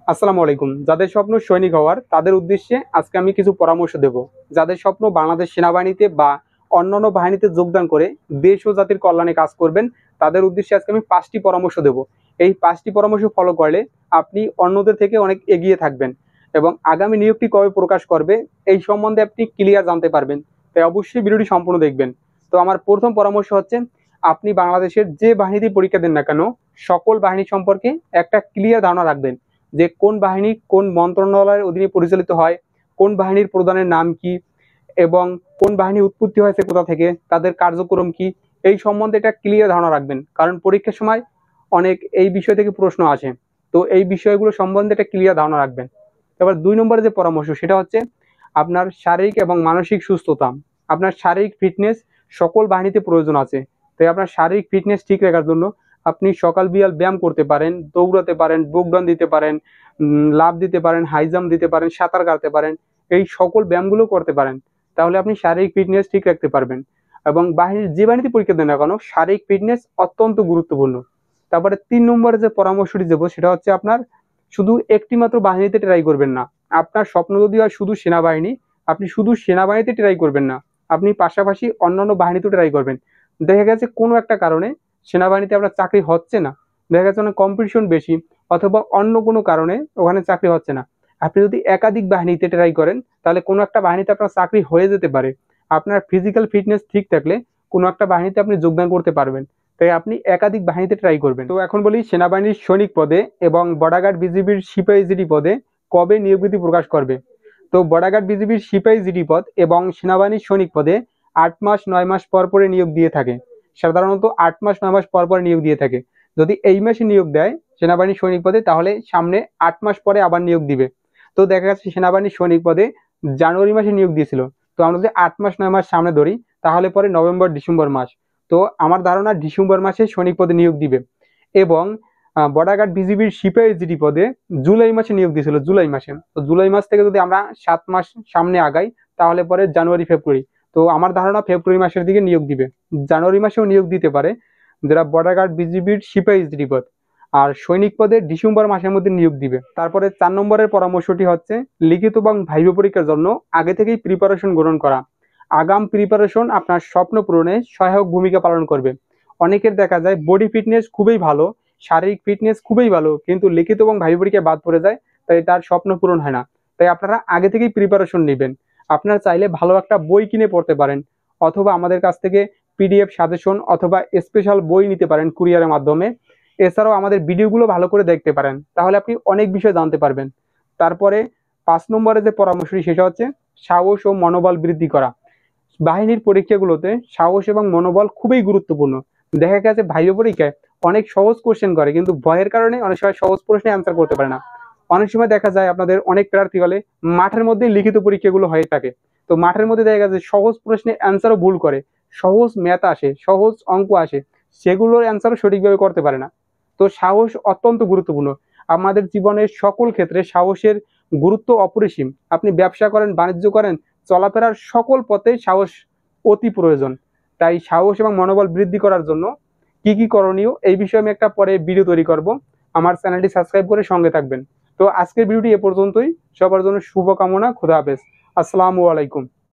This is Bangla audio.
আসসালামু আলাইকুম। যাদের স্বপ্ন সৈনিক হওয়ার তাদের উদ্দেশ্যে আজকে আমি কিছু পরামর্শ দেব। যাদের স্বপ্ন বাংলাদেশ সেনাবাহিনীতে বা অন্যান্য বাহিনীতে যোগদান করে দেশ ও জাতির কল্যাণে কাজ করবেন, তাদের উদ্দেশ্যে আজকে আমি ৫টি পরামর্শ দেব। এই ৫টি পরামর্শ ফলো করলে আপনি অন্যদের থেকে অনেক এগিয়ে থাকবেন এবং আগামী নিয়োগটি কবে প্রকাশ করবে এই সম্বন্ধে আপনি ক্লিয়ার জানতে পারবেন। তাই অবশ্যই ভিডিওটি সম্পূর্ণ দেখবেন। তো আমার প্রথম পরামর্শ হচ্ছে, আপনি বাংলাদেশের যে বাহিনীতেই পরীক্ষা দেন না কেন, সকল বাহিনী সম্পর্কে একটা ক্লিয়ার ধারণা রাখবেন যে কোন বাহিনী কোন মন্ত্রণালয়ের অধীনে পরিচালিত হয়, কোন বাহিনীর প্রধানের নাম কি এবং কোন বাহিনী উৎপত্তি হয়েছে কোথা থেকে, তাদের কার্যক্রম কি, এই সম্বন্ধে একটা ক্লিয়ার ধারণা রাখবেন। কারণ পরীক্ষার সময় অনেক এই বিষয় থেকে প্রশ্ন আসে। তো এই বিষয়গুলো সম্বন্ধে একটা ক্লিয়ার ধারণা রাখবেন। এবার ২ নম্বরে যে পরামর্শ সেটা হচ্ছে আপনার শারীরিক এবং মানসিক সুস্থতা। আপনার শারীরিক ফিটনেস সকল বাহিনীতে প্রয়োজন আছে। তাই আপনার শারীরিক ফিটনেস ঠিক রাখার জন্য আপনি সকাল বিকাল ব্যায়াম করতে পারেন, দৌড়াতে পারেন, বুক ডাউন দিতে পারেন, লাফ দিতে পারেন, হাই জাম্প দিতে পারেন, সাঁতার কাটতে পারেন। এই সকল ব্যায়ামগুলো করতে পারেন। তাহলে আপনি শারীরিক ফিটনেস ঠিক রাখতে পারবেন। এবং যে বাহিনীতে পরীক্ষা দেন না কেন, শারীরিক ফিটনেস অত্যন্ত গুরুত্বপূর্ণ। তারপরে ৩ নম্বরে যে পরামর্শটি দেব সেটা হচ্ছে, আপনার শুধু একটি মাত্র বাহিনীতে ট্রাই করবেন না। আপনার স্বপ্ন যদি হয় শুধু সেনাবাহিনী, আপনি শুধু সেনাবাহিনীতে ট্রাই করবেন না। আপনি পাশাপাশি অন্যান্য বাহিনীতেও ট্রাই করবেন। দেখা গেছে কোনো একটা কারণে সেনাবাহিনীতে আপনার চাকরি হচ্ছে না, দেখা গেছে অনেক কম্পিটিশন বেশি, অথবা অন্য কোনো কারণে ওখানে চাকরি হচ্ছে না। আপনি যদি একাধিক বাহিনীতে ট্রাই করেন তাহলে কোনো একটা বাহিনীতে আপনার চাকরি হয়ে যেতে পারে। আপনার ফিজিক্যাল ফিটনেস ঠিক থাকলে কোনো একটা বাহিনীতে আপনি যোগদান করতে পারবেন। তাই আপনি একাধিক বাহিনীতে ট্রাই করবেন। তো এখন বলি, সেনাবাহিনীর সৈনিক পদে এবং বর্ডার গার্ড বিজিবির সিপাহি জিডি পদে কবে নিয়োগ বিধি প্রকাশ করবে। তো বর্ডার গার্ড বিজিবির সিপাহি জিডি পদ এবং সেনাবাহিনীর সৈনিক পদে ৮ মাস ৯ মাস পর পরে নিয়োগ দিয়ে থাকে। সাধারণত ৮ মাস ৯ মাস পর পরে নিয়োগ দিয়ে থাকে। যদি এই মাসে নিয়োগ দেয় সেনাবাহিনীর সৈনিক পদে, তাহলে সামনে ৮ মাস পরে আবার নিয়োগ দিবে। তো দেখা যাচ্ছে সেনাবাহিনীর সৈনিক পদে জানুয়ারি মাসে নিয়োগ দিয়েছিল। তো আমরা যদি ৮ মাস ৯ মাস সামনে ধরি, তাহলে পরে নভেম্বর ডিসেম্বর মাস। তো আমার ধারণা ডিসেম্বর মাসে সৈনিক পদে নিয়োগ দিবে। এবং বর্ডার গার্ড বিজিবির সিপাহি জিডি পদে জুলাই মাসে নিয়োগ দিয়েছিল, জুলাই মাসে। তো জুলাই মাস থেকে যদি আমরা ৭ মাস সামনে আগাই, তাহলে পরে জানুয়ারি ফেব্রুয়ারি। তো আমার ধারণা ফেব্রুয়ারি মাসের দিকে নিয়োগ দিবে। জানুয়ারি মাসেও নিয়োগ দিতে পারে, যারা বর্ডার গার্ড বিজিবির সিপাহি জিডি পদ। আর সৈনিক পদে ডিসেম্বর মাসের মধ্যে নিয়োগ দিবে। তারপরে ৪ নম্বরের পরামর্শটি হচ্ছে, লিখিত এবং ভাইবা পরীক্ষার জন্য আগে থেকেই প্রিপারেশন গ্রহণ করা। আগাম প্রিপারেশন আপনার স্বপ্ন পূরণে সহায়ক ভূমিকা পালন করবে। অনেকের দেখা যায় বডি ফিটনেস খুবই ভালো, শারীরিক ফিটনেস খুবই ভালো, কিন্তু লিখিত এবং ভাইবা পরীক্ষায় বাদ পড়ে যায়, তাই তার স্বপ্ন পূরণ হয় না। তাই আপনারা আগে থেকেই প্রিপারেশন নেবেন। আপনারা চাইলে ভালো একটা বই কিনে পড়তে পারেন, অথবা আমাদের কাছ থেকে পিডিএফ সাজেশন অথবা স্পেশাল বই নিতে পারেন কুরিয়ারের মাধ্যমে। এছাড়াও আমাদের ভিডিওগুলো ভালো করে দেখতে পারেন, তাহলে আপনি অনেক বিষয় জানতে পারবেন। তারপরে ৫ নম্বরে যে পরামর্শটি সেটা হচ্ছে সাহস ও মনোবল বৃদ্ধি করা। বাহিনীর পরীক্ষাগুলোতে সাহস এবং মনোবল খুবই গুরুত্বপূর্ণ। দেখা গেছে ভাইবা পরীক্ষায় অনেক সহজ কোশ্চেন করে, কিন্তু ভয়ের কারণে অনেক সময় সহজ প্রশ্নে অ্যান্সার করতে পারে না। অনেক সময় দেখা যায় আপনাদের অনেক প্রার্থী হলে মাঠের মধ্যে লিখিত পরীক্ষাগুলো হয়ে থাকে। তো মাঠের মধ্যে দেখা গেছে সহজ প্রশ্নে অ্যান্সারও ভুল করে, সহজ ম্যাথ আসে, সহজ অঙ্ক আসে, সেগুলোর অ্যান্সারও সঠিকভাবে করতে পারে না। তো সাহস অত্যন্ত গুরুত্বপূর্ণ। আমাদের জীবনের সকল ক্ষেত্রে সাহসের গুরুত্ব অপরিসীম। আপনি ব্যবসা করেন, বাণিজ্য করেন, চলাফেরার সকল পথে সাহস অতি প্রয়োজন। তাই সাহস এবং মনোবল বৃদ্ধি করার জন্য কি কি করণীয়, এই বিষয়ে আমি একটা পরে ভিডিও তৈরি করব। আমার চ্যানেলটি সাবস্ক্রাইব করে সঙ্গে থাকবেন। তো আজকের ভিডিওটি এ পর্যন্তই। সবার জন্য শুভকামনা। খোদা হাফেজ। আসসালামু আলাইকুম।